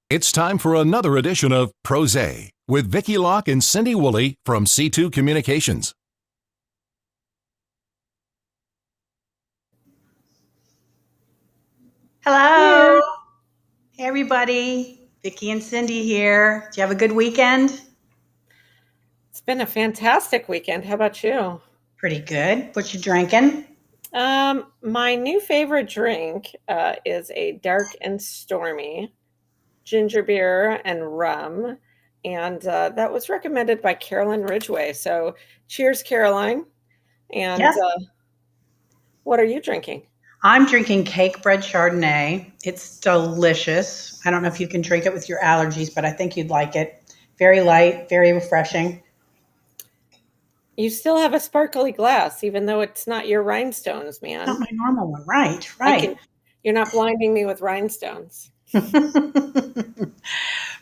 It's time for another edition of PRosé with Vicki Locke and Cindy Woolley from C2 Communications. Hello. Hey, everybody. Vicki and Cindy here. Did you have a good weekend? It's been a fantastic weekend. How about you? Pretty good. What you drinking? My new favorite drink is a dark and stormy ginger beer and rum, and that was recommended by Carolyn Ridgway. So, cheers, Caroline. And Yes. What are you drinking? I'm drinking cake bread Chardonnay. It's delicious. I don't know if you can drink it with your allergies, but I think you'd like it. Very light, very refreshing. You still have a sparkly glass, even though it's not your rhinestones, man. Not my normal one. Right. You're not blinding me with rhinestones.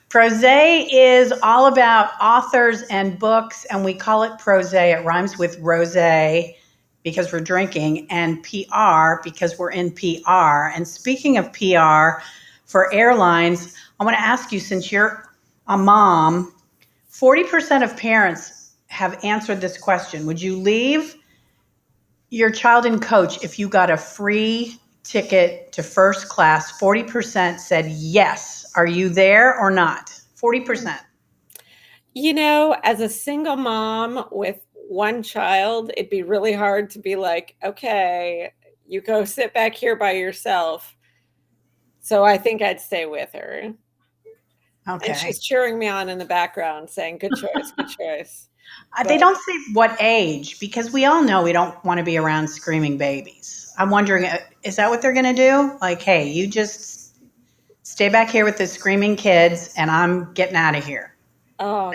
PRosé is all about authors and books, and we call it PRosé. It rhymes with rosé because we're drinking, and PR because we're in PR. And speaking of PR, for airlines, I want to ask you, since you're a mom, 40% of parents have answered this question. Would you leave your child in coach if you got a free ticket to first class? 40% said yes. Are you there or not? 40%. You know, as a single mom with one child, it'd be really hard to be like, okay, you go sit back here by yourself. So I think I'd stay with her. Okay. And she's cheering me on in the background saying, good choice, good choice. They don't say what age, because we all know we don't want to be around screaming babies. I'm wondering, is that what they're going to do? Like, hey, you just stay back here with the screaming kids and I'm getting out of here. Oh,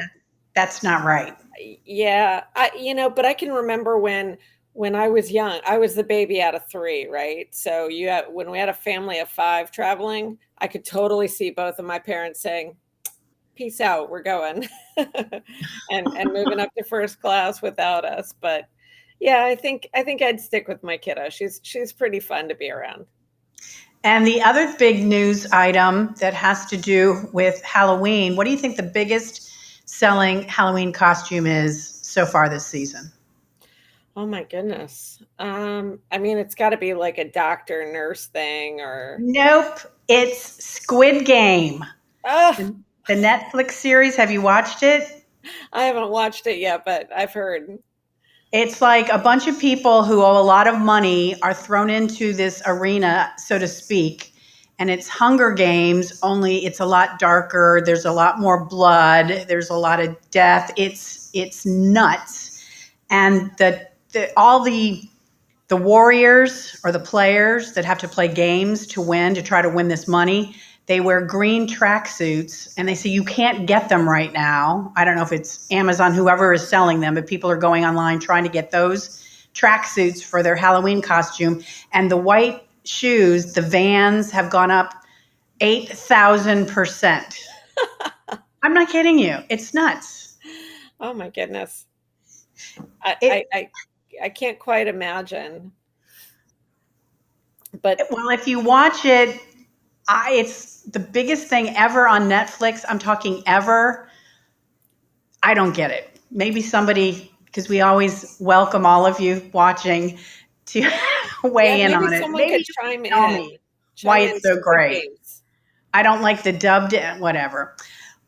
that's not right. Yeah. But I can remember when I was young, I was the baby out of 3, right? So when we had a family of 5 traveling, I could totally see both of my parents saying, peace out, we're going and moving up to first class without us. But yeah, I think I'd stick with my kiddo. She's pretty fun to be around. And the other big news item that has to do with Halloween, what do you think the biggest selling Halloween costume is so far this season? Oh my goodness. It's got to be like a doctor nurse thing or. Nope. It's Squid Game. Oh. The Netflix series. Have you watched it? I haven't watched it yet, but I've heard. It's like a bunch of people who owe a lot of money are thrown into this arena, so to speak. And it's Hunger Games, only it's a lot darker. There's a lot more blood. There's a lot of death. It's nuts. And all the warriors or the players that have to play games to try to win this money, they wear green tracksuits, and they say you can't get them right now. I don't know if it's Amazon, whoever is selling them, but people are going online trying to get those tracksuits for their Halloween costume. And the white shoes, the Vans, have gone up 8,000%. I'm not kidding you. It's nuts. Oh my goodness. I can't quite imagine. But well, if you watch it, it's the biggest thing ever on Netflix. I'm talking ever. I don't get it. Maybe somebody, because we always welcome all of you watching to weigh in on it. Maybe someone could chime in. Why it's so great. I don't like the dubbed, whatever.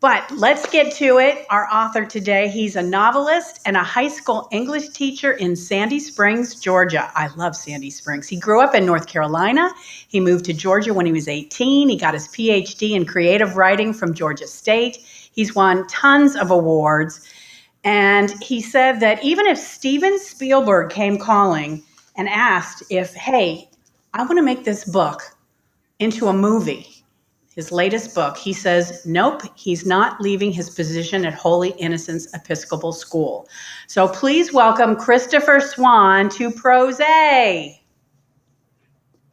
But let's get to it. Our author today, he's a novelist and a high school English teacher in Sandy Springs, Georgia. I love Sandy Springs. He grew up in North Carolina. He moved to Georgia when he was 18. He got his PhD in creative writing from Georgia State. He's won tons of awards. And he said that even if Steven Spielberg came calling and asked if, hey, I want to make this book into a movie, his latest book, he says, nope, he's not leaving his position at Holy Innocents Episcopal School. So please welcome Christopher Swann to PRosé.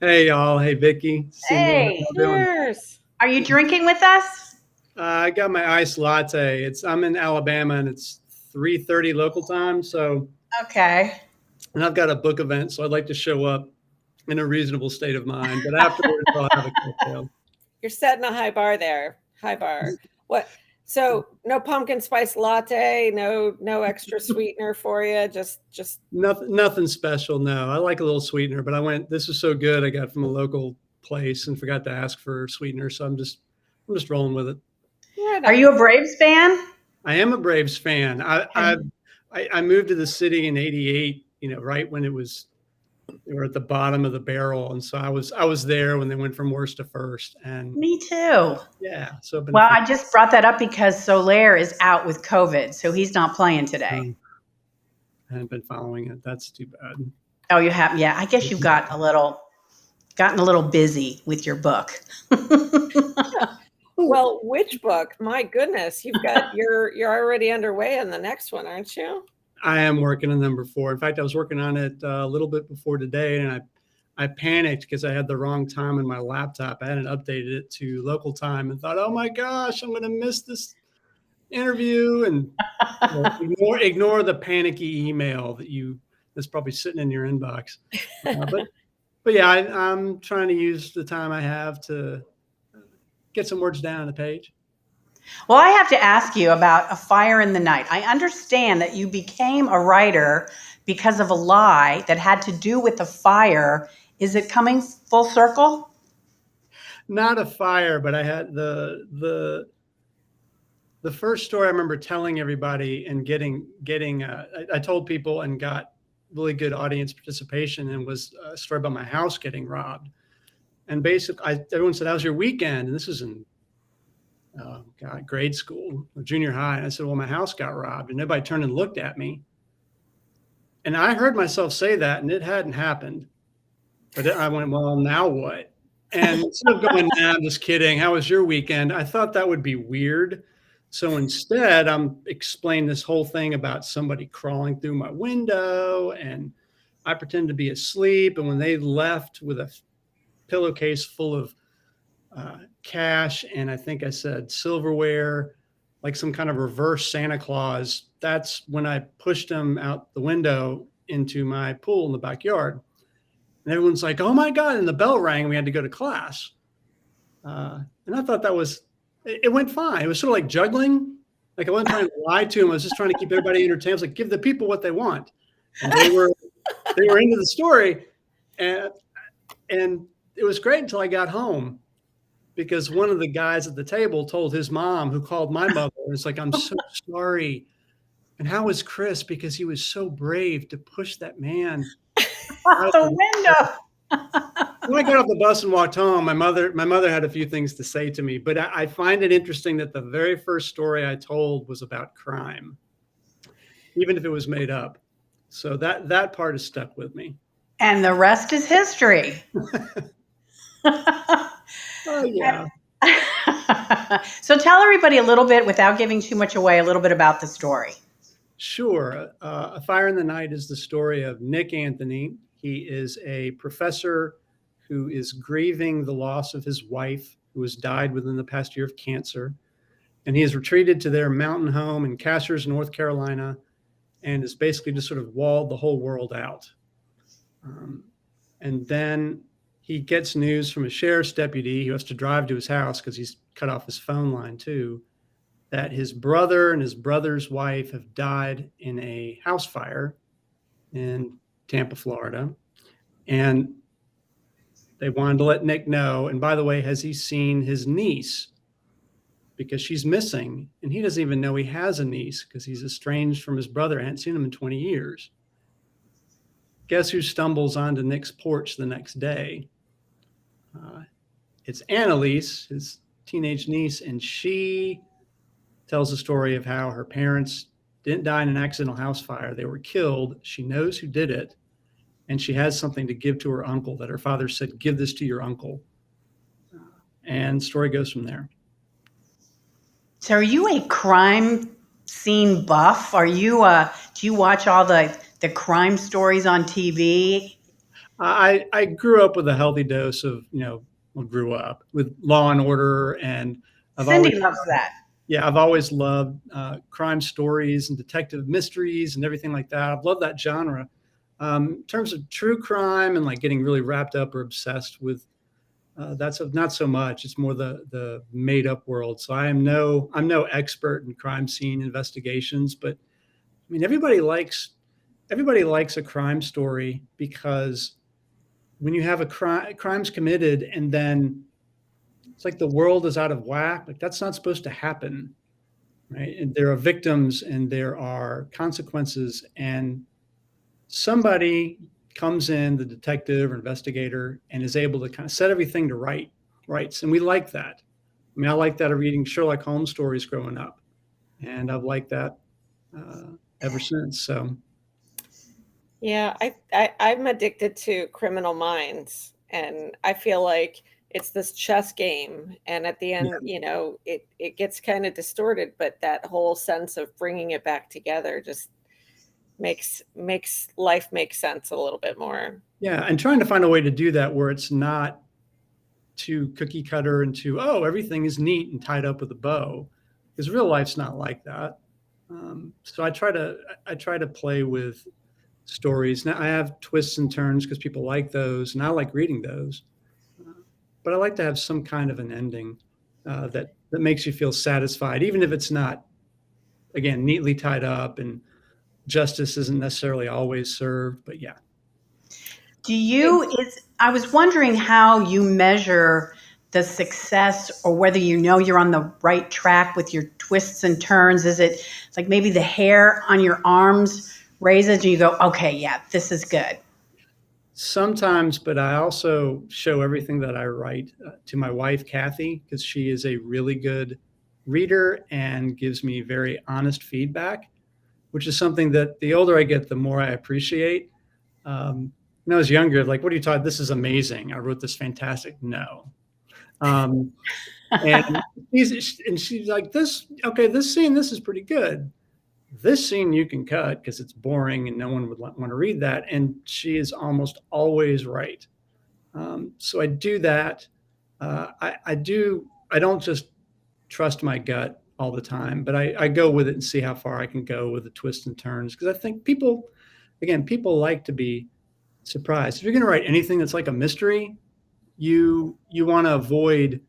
Hey, y'all. Hey, Vicki. Hey, cheers. Are you drinking with us? I got my iced latte. I'm in Alabama, and it's 3:30 local time. So okay. And I've got a book event, so I'd like to show up in a reasonable state of mind. But afterwards, I'll have a cocktail. You're setting a high bar there. High bar. What? So no pumpkin spice latte, no extra sweetener for you. Just Nothing special. No, I like a little sweetener, but this is so good. I got from a local place and forgot to ask for sweetener. So I'm just rolling with it. right Are on. you a Braves fan? I am a Braves fan. I moved to the city in '88, right when they were at the bottom of the barrel. And so I was there when they went from worst to first. And Me too. yeah, so Well, I just brought that up because Soler is out with COVID, so he's not playing today. I haven't been following it. That's too bad. Oh, you have? Yeah, I guess you've gotten a little busy with your book. Well, which book? My goodness, you're already underway on the next one, aren't you? I am working on number 4. In fact, I was working on it a little bit before today, and I panicked because I had the wrong time in my laptop. I hadn't updated it to local time and thought, oh my gosh, I'm going to miss this interview. And ignore the panicky email that's probably sitting in your inbox. But yeah, I'm trying to use the time I have to get some words down on the page. Well, I have to ask you about A Fire in the Night. I understand that you became a writer because of a lie that had to do with the fire. Is it coming full circle? Not a fire, but I had the first story I remember telling everybody and getting I told people and got really good audience participation, and was a story about my house getting robbed. And basically, everyone said, "How was your weekend?" And this is in grade school or junior high. And I said, well, my house got robbed, and nobody turned and looked at me. And I heard myself say that, and it hadn't happened. But I went, well, now what? And instead of going, nah, I'm just kidding. How was your weekend? I thought that would be weird. So instead, I'm explaining this whole thing about somebody crawling through my window, and I pretended to be asleep. And when they left with a pillowcase full of cash, and I think I said silverware, like some kind of reverse Santa Claus, that's when I pushed them out the window into my pool in the backyard. And everyone's like, oh my God. And the bell rang, and we had to go to class. And I thought it went fine. It was sort of like juggling. Like I wasn't trying to lie to them. I was just trying to keep everybody entertained. I was like, give the people what they want. And they were into the story. And it was great until I got home, because one of the guys at the table told his mom, who called my mother, and it's like, I'm so sorry. And how was Chris? Because he was so brave to push that man out the window. When I got off the bus and walked home, my mother had a few things to say to me, but I find it interesting that the very first story I told was about crime, even if it was made up. So that part has stuck with me. And the rest is history. Oh, yeah. So tell everybody a little bit, without giving too much away, a little bit about the story. Sure. A Fire in the Night is the story of Nick Anthony. He is a professor who is grieving the loss of his wife, who has died within the past year of cancer. And he has retreated to their mountain home in Cassers, North Carolina, and has basically just sort of walled the whole world out. And then he gets news from a sheriff's deputy who has to drive to his house because he's cut off his phone line too, that his brother and his brother's wife have died in a house fire in Tampa, Florida. And they wanted to let Nick know. And by the way, has he seen his niece? Because she's missing, and he doesn't even know he has a niece because he's estranged from his brother. I hadn't seen him in 20 years. Guess who stumbles onto Nick's porch the next day? It's Annalise, his teenage niece, and she tells the story of how her parents didn't die in an accidental house fire. They were killed. She knows who did it, and she has something to give to her uncle that her father said, give this to your uncle. And the story goes from there. So are you a crime scene buff? Are you do you watch all the crime stories on TV? I grew up with a healthy dose of, grew up with Law and Order, and Cindy loves that. Yeah, I've always loved crime stories and detective mysteries and everything like that. I've loved that genre. In terms of true crime and like getting really wrapped up or obsessed with That's not so much. It's more the made up world. So I'm no expert in crime scene investigations, but I mean everybody likes a crime story, because when you have crime's committed and then it's like the world is out of whack, like that's not supposed to happen, right? And there are victims and there are consequences, and somebody comes in, the detective or investigator, and is able to kind of set everything to rights. And we like that. I mean, I like that of reading Sherlock Holmes stories growing up, and I've liked that ever since. So, Yeah, I'm addicted to Criminal Minds, and I feel like it's this chess game, and at the end, it gets kind of distorted, but that whole sense of bringing it back together just makes life make sense a little bit more. yeah, and trying to find a way to do that where it's not too cookie cutter and too, oh, everything is neat and tied up with a bow, because real life's not like that. So I try to play with stories. Now I have twists and turns because people like those, and I like reading those. But I like to have some kind of an ending that makes you feel satisfied, even if it's not, again, neatly tied up and justice isn't necessarily always served. But yeah. I was wondering how you measure the success, or whether you're on the right track with your twists and turns. Is it like maybe the hair on your arms raises and you go, okay, yeah, this is good? Sometimes, but I also show everything that I write to my wife, Kathy, because she is a really good reader and gives me very honest feedback, which is something that the older I get, the more I appreciate. When I was younger, like, what are you talking? This is amazing. I wrote this fantastic. No. And she's like, this scene, this is pretty good. This scene you can cut because it's boring and no one would want to read that. And she is almost always right. So I do that. I don't just trust my gut all the time, but I go with it and see how far I can go with the twists and turns. Because I think people like to be surprised. If you're going to write anything that's like a mystery, you want to avoid,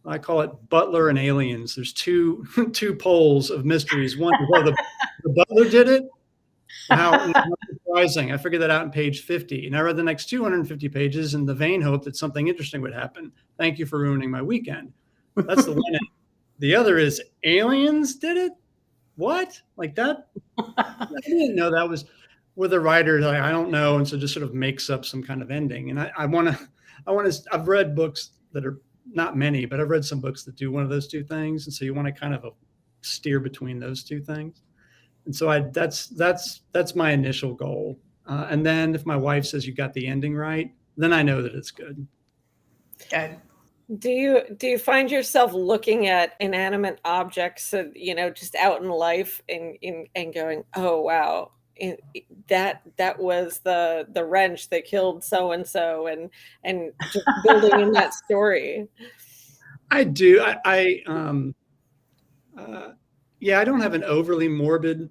I call it Butler and Aliens. There's two poles of mysteries. One is how the butler did it. How surprising. I figured that out in page 50. And I read the next 250 pages in the vain hope that something interesting would happen. Thank you for ruining my weekend. That's the one. The other is Aliens did it? What? Like that? I didn't know that was where the writer, like, I don't know. And so just sort of makes up some kind of ending. And I've read books that are, not many, but I've read some books that do one of those two things. And so you want to kind of steer between those two things. And so that's my initial goal. And then if my wife says you got the ending right, then I know that it's good. Good. Do you find yourself looking at inanimate objects, just out in life and going, oh, wow, that was the wrench that killed so-and-so, and just building in that story? I do. I don't have an overly morbid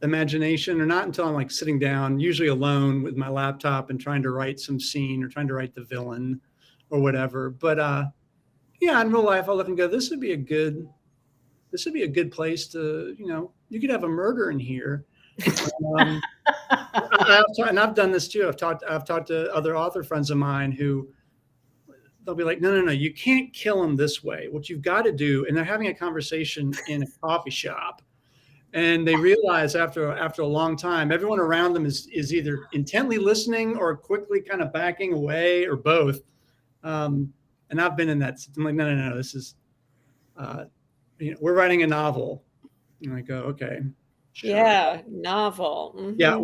imagination, or not until I'm like sitting down, usually alone with my laptop and trying to write some scene or trying to write the villain or whatever. But in real life, I'll look and go, this would be a good place to, you could have a murder in here. And I've done this too. I've talked to other author friends of mine who they'll be like, no, you can't kill him this way. What you've got to do, and they're having a conversation in a coffee shop, and they realize after a long time, everyone around them is either intently listening or quickly kind of backing away, or both. And I've been in that. I'm like, no, this is, we're writing a novel. And I go, okay. Sure. Yeah, novel. Mm-hmm. Yeah,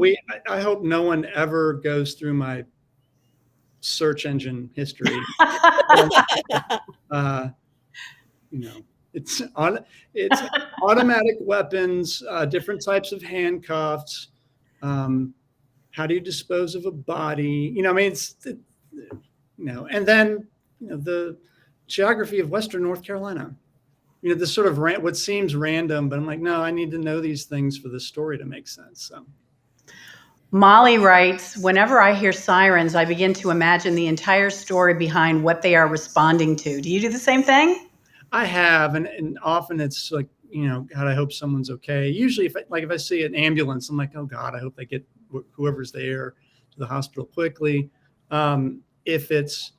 I hope no one ever goes through my search engine history. It's automatic weapons, different types of handcuffs. How do you dispose of a body? And then the geography of Western North Carolina. This sort of what seems random, but I'm like, no, I need to know these things for the story to make sense. So, Molly writes, whenever I hear sirens, I begin to imagine the entire story behind what they are responding to. Do you do the same thing? I have, and often it's like, God, I hope someone's okay. Usually if I see an ambulance, I'm like, oh God, I hope they get whoever's there to the hospital quickly. If it's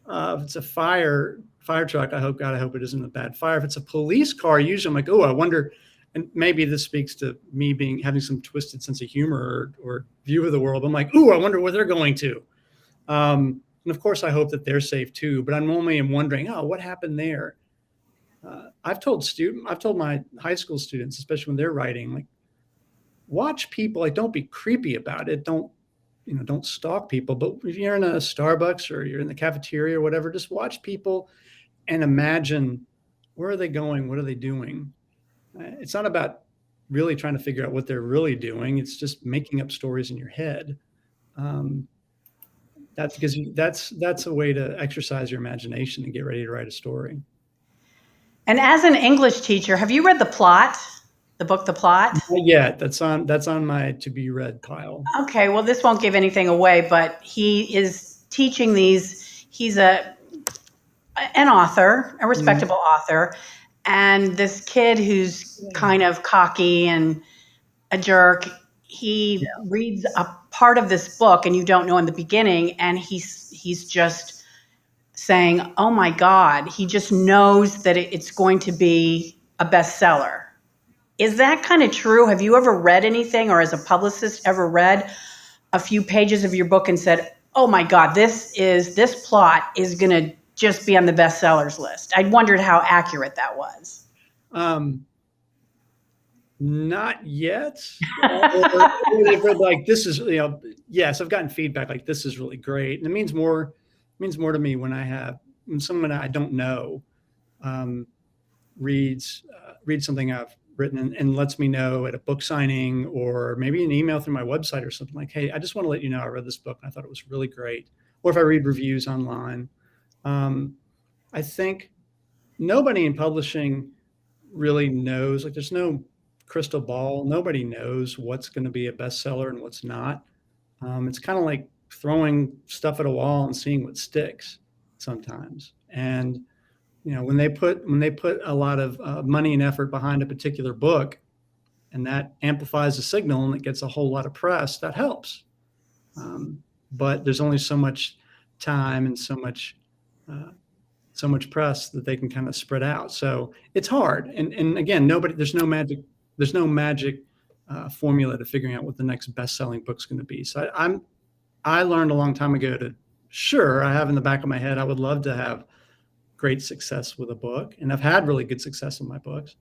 a fire truck, I hope it isn't a bad fire. If it's a police car, usually I'm like, oh, I wonder, and maybe this speaks to me having some twisted sense of humor or view of the world. I'm like, ooh, I wonder where they're going to. And of course, I hope that they're safe too. But I'm only wondering, oh, what happened there? I've told my high school students, especially when they're writing, like, watch people. Like, don't be creepy about it. Don't stalk people. But if you're in a Starbucks or you're in the cafeteria or whatever, just watch people and imagine, where are they going? What are they doing? It's not about really trying to figure out what they're really doing. It's just making up stories in your head. That's a way to exercise your imagination and get ready to write a story. And as an English teacher, have you read The Plot? The book, The Plot? Not yet. That's on my to be read pile. Okay, well, this won't give anything away, but he is teaching these. He's an author, a respectable author, and this kid who's kind of cocky and a jerk, he reads a part of this book, and you don't know in the beginning, and he's just saying, oh my God, he just knows that it's going to be a bestseller. Is that kind of true? Have you ever read anything, or as a publicist ever read a few pages of your book and said, oh my God, this plot is going to just be on the bestsellers list? I wondered how accurate that was. Not yet. They've read like, this is, yes, I've gotten feedback like, this is really great. And it means more to me when someone I don't know reads something I've written and lets me know at a book signing or maybe an email through my website or something like, hey, I just want to let you know I read this book and I thought it was really great. Or if I read reviews online. I think nobody in publishing really knows, like, there's no crystal ball. Nobody knows what's going to be a bestseller and what's not. It's kind of like throwing stuff at a wall and seeing what sticks sometimes. And when they put a lot of money and effort behind a particular book, and that amplifies the signal and it gets a whole lot of press, that helps. But there's only so much time and so much press that they can kind of spread out. So it's hard. And again, there's no magic formula to figuring out what the next best-selling book's going to be. So I learned a long time ago I have in the back of my head, I would love to have great success with a book. And I've had really good success in my books,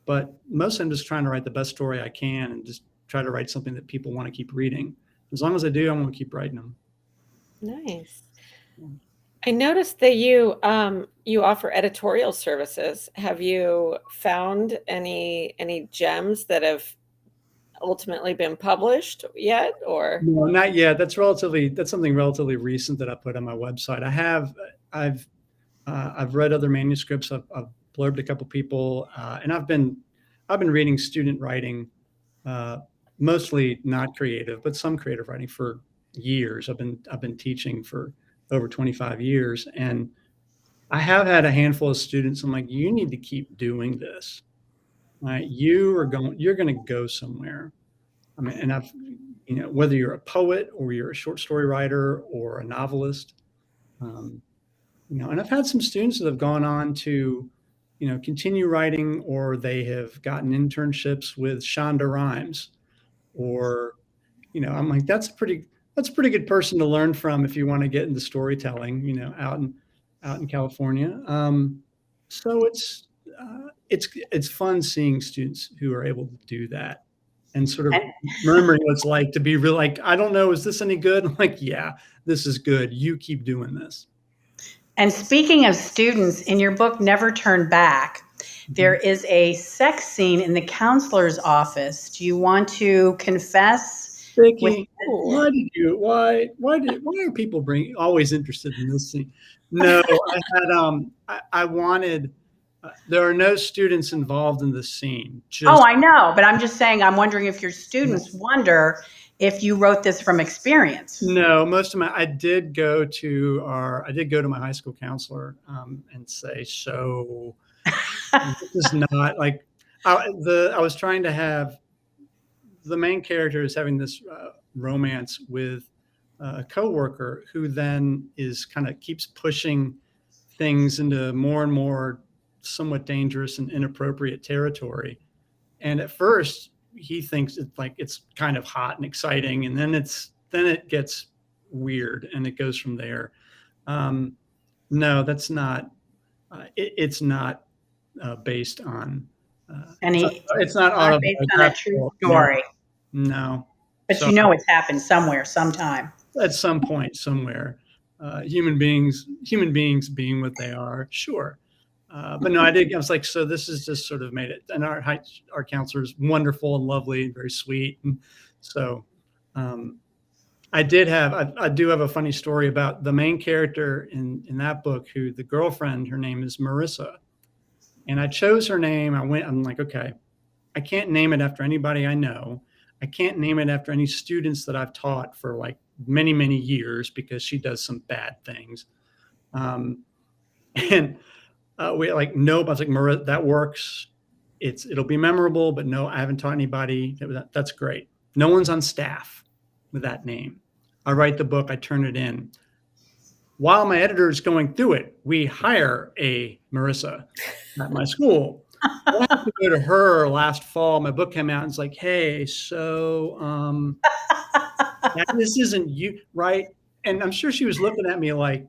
but mostly I'm just trying to write the best story I can and just try to write something that people want to keep reading. As long as I do, I want to keep writing them. Nice. I noticed that you offer editorial services. Have you found any gems that have ultimately been published yet, or? No, not yet. That's something relatively recent that I put on my website. I've read other manuscripts. I've blurbed a couple people, and I've been reading student writing, mostly not creative, but some creative writing for years. I've been teaching for over 25 years, and I have had a handful of students. I'm like, you need to keep doing this. Right? You're going to go somewhere. I mean, and I've, whether you're a poet or you're a short story writer or a novelist, and I've had some students that have gone on to, continue writing, or they have gotten internships with Shonda Rhimes, or, I'm like, that's a pretty good person to learn from if you want to get into storytelling, out in California. So it's fun seeing students who are able to do that and sort of remembering what it's like to be real. Like, I don't know, is this any good? I'm like, yeah, this is good. You keep doing this. And speaking of students, in your book, Never Turn Back, there is a sex scene in the counselor's office. Do you want to confess? Vicky, why are people always interested in this scene? No, I wanted, there are no students involved in this scene. I know, but I'm just saying, I'm wondering if your students wonder if you wrote this from experience. No, most of I did go to my high school counselor and say, so this is not like, I was trying to have, the main character is having this romance with a coworker who then keeps pushing things into more and more somewhat dangerous and inappropriate territory. And at first he thinks it's kind of hot and exciting, and then it gets weird and it goes from there. No, that's not. It's not based on. It's not based on a true story. No. But so, it's happened somewhere, sometime. At some point, somewhere. Human beings being what they are, sure. But no, I was like, so this is just sort of made it. And our counselor is wonderful and lovely and very sweet. And so I do have a funny story about the main character in that book, who the girlfriend, her name is Marissa. And I chose her name. I'm like, okay, I can't name it after anybody I know. I can't name it after any students that I've taught for like many, many years, because she does some bad things. We like, nope. I was like, Marissa, that works. It'll be memorable, but no, I haven't taught anybody. That's great. No one's on staff with that name. I write the book, I turn it in. While my editor is going through it, we hire a Marissa at my school. I had to go to her last fall. My book came out and it's like, hey, so this isn't you, right? And I'm sure she was looking at me like,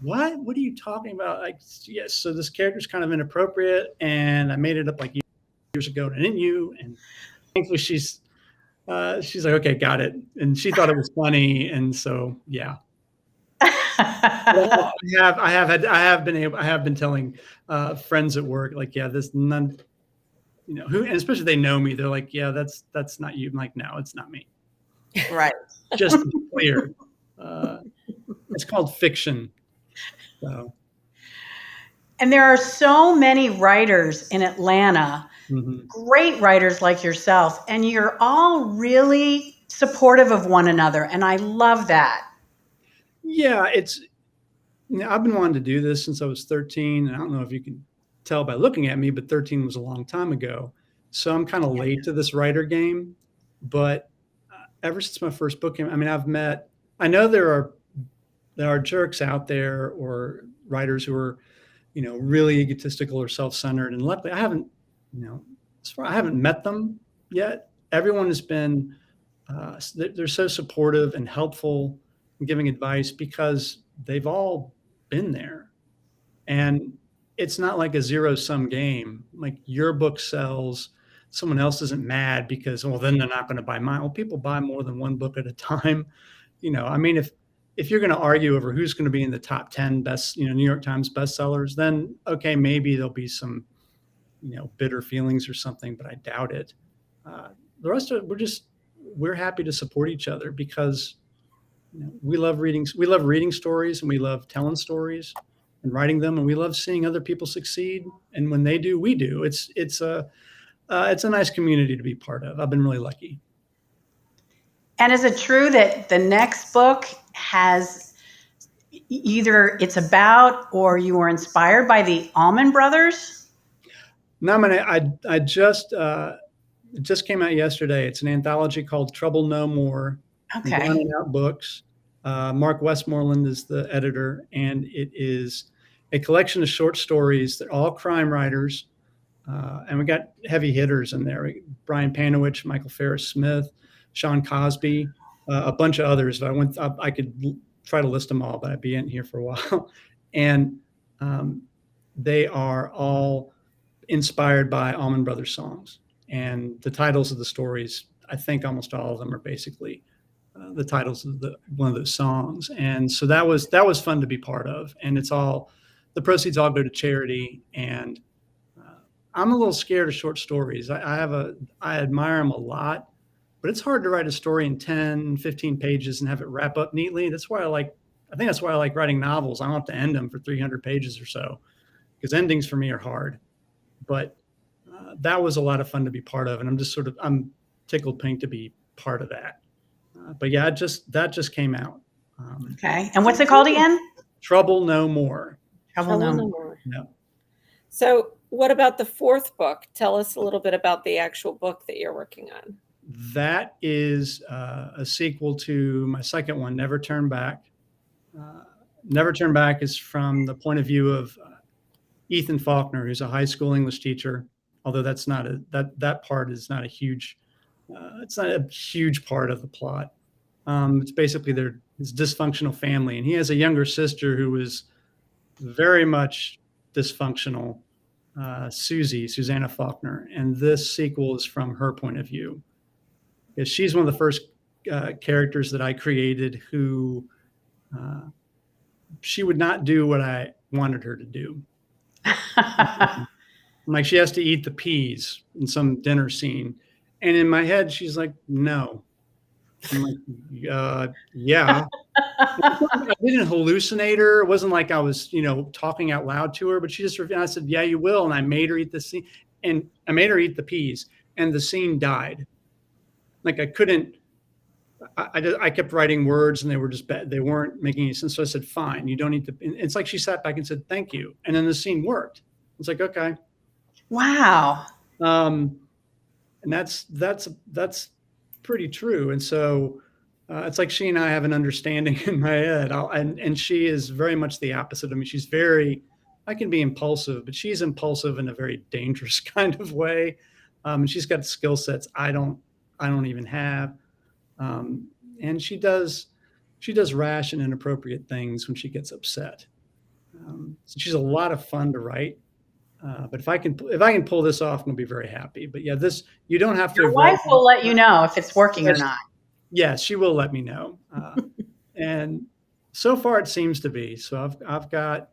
what are you talking about? Like, yes, so this character's kind of inappropriate, and I made it up like years ago, didn't you? And thankfully she's like, okay, got it. And she thought it was funny. And so, yeah. I have been telling friends at work, like, yeah, this none, and especially they know me. They're like, yeah, that's not you. I'm like, no, it's not me. Right. Just to be clear. It's called fiction. So. And there are so many writers in Atlanta, great writers like yourself, and you're all really supportive of one another. And I love that. Yeah, I've been wanting to do this since I was 13. And I don't know if you can tell by looking at me, but 13 was a long time ago. So I'm kind of late to this writer game. But ever since my first book came, I know there are jerks out there, or writers who are, really egotistical or self-centered. And luckily I haven't met them yet. Everyone has been, they're so supportive and helpful and giving advice, because they've all been there. And it's not like a zero-sum game. Like, your book sells, someone else isn't mad because, well, then they're not going to buy mine. Well, people buy more than one book at a time. If you're going to argue over who's going to be in the top 10 best, New York Times bestsellers, then okay, maybe there'll be some, bitter feelings or something, but I doubt it. The rest of it, we're happy to support each other, because we love reading. We love reading stories, and we love telling stories and writing them, and we love seeing other people succeed. And when they do, we do. It's a nice community to be part of. I've been really lucky. And is it true that the next book has either it's about, or you were inspired by the Allman Brothers? No, I just it just came out yesterday. It's an anthology called Trouble No More. Okay. Down and Out Books. Mark Westmoreland is the editor, and it is a collection of short stories. They're all crime writers, and we got heavy hitters in there: Brian Panowich, Michael Ferris Smith, Sean Cosby, a bunch of others. I could try to list them all, but I'd be in here for a while. And they are all inspired by Allman Brothers songs, and the titles of the stories, I think almost all of them are basically the titles of one of those songs. And so that was fun to be part of. And the proceeds all go to charity. And I'm a little scared of short stories. I admire them a lot, but it's hard to write a story in 10, 15 pages and have it wrap up neatly. That's why I think that's why I like writing novels. I don't have to end them for 300 pages or so, because endings for me are hard. But that was a lot of fun to be part of. And I'm tickled pink to be part of that. But yeah, that just came out. Okay. And what's it called again? Trouble No More. Trouble No More. Yeah. So what about the fourth book? Tell us a little bit about the actual book that you're working on. That is a sequel to my second one, Never Turn Back. Never Turn Back is from the point of view of Ethan Faulkner, who's a high school English teacher. Although that's not that part is not a huge, it's not a huge part of the plot. It's basically his dysfunctional family, and he has a younger sister who is very much dysfunctional, Susanna Faulkner, and this sequel is from her point of view. Because she's one of the first characters that I created who she would not do what I wanted her to do. Like she has to eat the peas in some dinner scene. And in my head, she's like, no. I'm like, yeah. I didn't hallucinate her. It wasn't like I was, talking out loud to her, but she just, I said, yeah, you will. And I made her eat the scene, and I made her eat the peas, and the scene died. Like I couldn't, I kept writing words and they were just bad. They weren't making any sense. So I said, fine, you don't need to. It's like she sat back and said, thank you. And then the scene worked. It's like, okay. Wow. And that's pretty true. And so it's like she and I have an understanding in my head. And she is very much the opposite of me. She's I can be impulsive, but she's impulsive in a very dangerous kind of way. And she's got skill sets I don't even have. And she does rash and inappropriate things when she gets upset. So she's a lot of fun to write. But if I can pull this off, I'm gonna be very happy. But yeah, you don't have to. Your wife will let you know if it's working or not. Yes, she will let me know. And so far it seems to be. So I've got.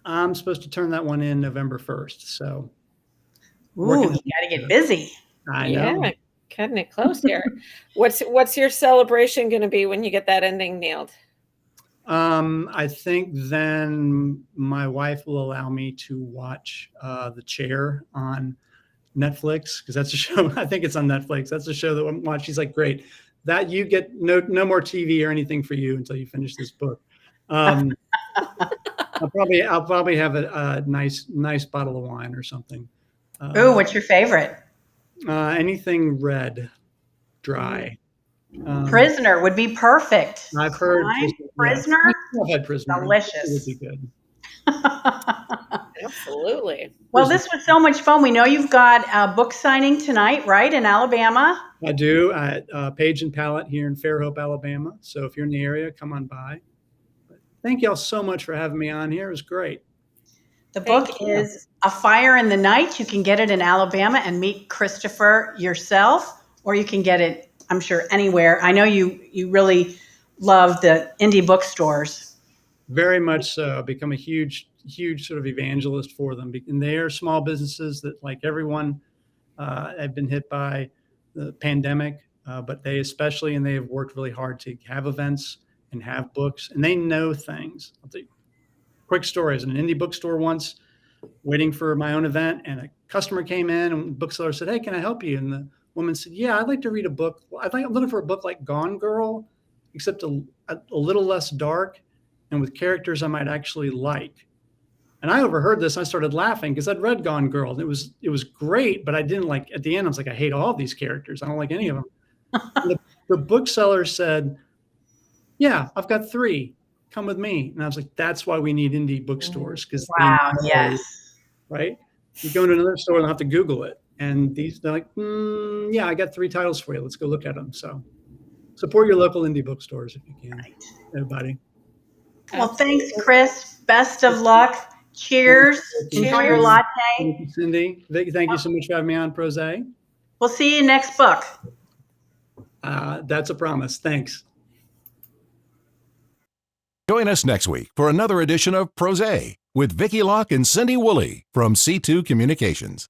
I'm supposed to turn that one in November 1st. So. Ooh, you got to get busy. I know. Yeah, cutting it close here. What's your celebration going to be when you get that ending nailed? I think then my wife will allow me to watch The Chair on Netflix, because that's a show. I think it's on Netflix. That's a show that I'm watching. She's like, great, that you get no more TV or anything for you until you finish this book. I'll probably have a nice bottle of wine or something. Ooh, what's your favorite? Anything red, dry. Prisoner would be perfect. I've heard Prisoner. Yeah. I've had Prisoner. Delicious. It would be good. Absolutely. Well, this was so much fun. We know you've got a book signing tonight, right, in Alabama? I do at Page and Palette here in Fairhope, Alabama. So if you're in the area, come on by. But thank y'all so much for having me on here. It was great. The book is A Fire in the Night. You can get it in Alabama and meet Christopher yourself, or you can get it, I'm sure, anywhere. I know you really love the indie bookstores. Very much so. I've become a huge sort of evangelist for them. And they are small businesses that, like everyone, have been hit by the pandemic, but they especially, and they have worked really hard to have events and have books, and they know things. I'll tell you a quick story. I was in an indie bookstore once waiting for my own event, and a customer came in, and the bookseller said, hey, can I help you? And the woman said, yeah, I'd like to read a book. I'm looking for a book like Gone Girl, except a little less dark and with characters I might actually like. And I overheard this. I started laughing because I'd read Gone Girl. And it was great, but I didn't like, at the end, I was like, I hate all these characters. I don't like any of them. The bookseller said, yeah, I've got 3. Come with me. And I was like, that's why we need indie bookstores. Because wow, yes. Right? You go into another store and have to Google it. And they're like, yeah, I got 3 titles for you. Let's go look at them. So support your local indie bookstores if you can, everybody. Well, thanks, Chris. Best of luck. Cheers. Enjoy your latte. Thank you, Cindy. Thank you so much for having me on PRosé. We'll see you next book. That's a promise. Thanks. Join us next week for another edition of PRosé with Vicky Locke and Cindy Woolley from C2 Communications.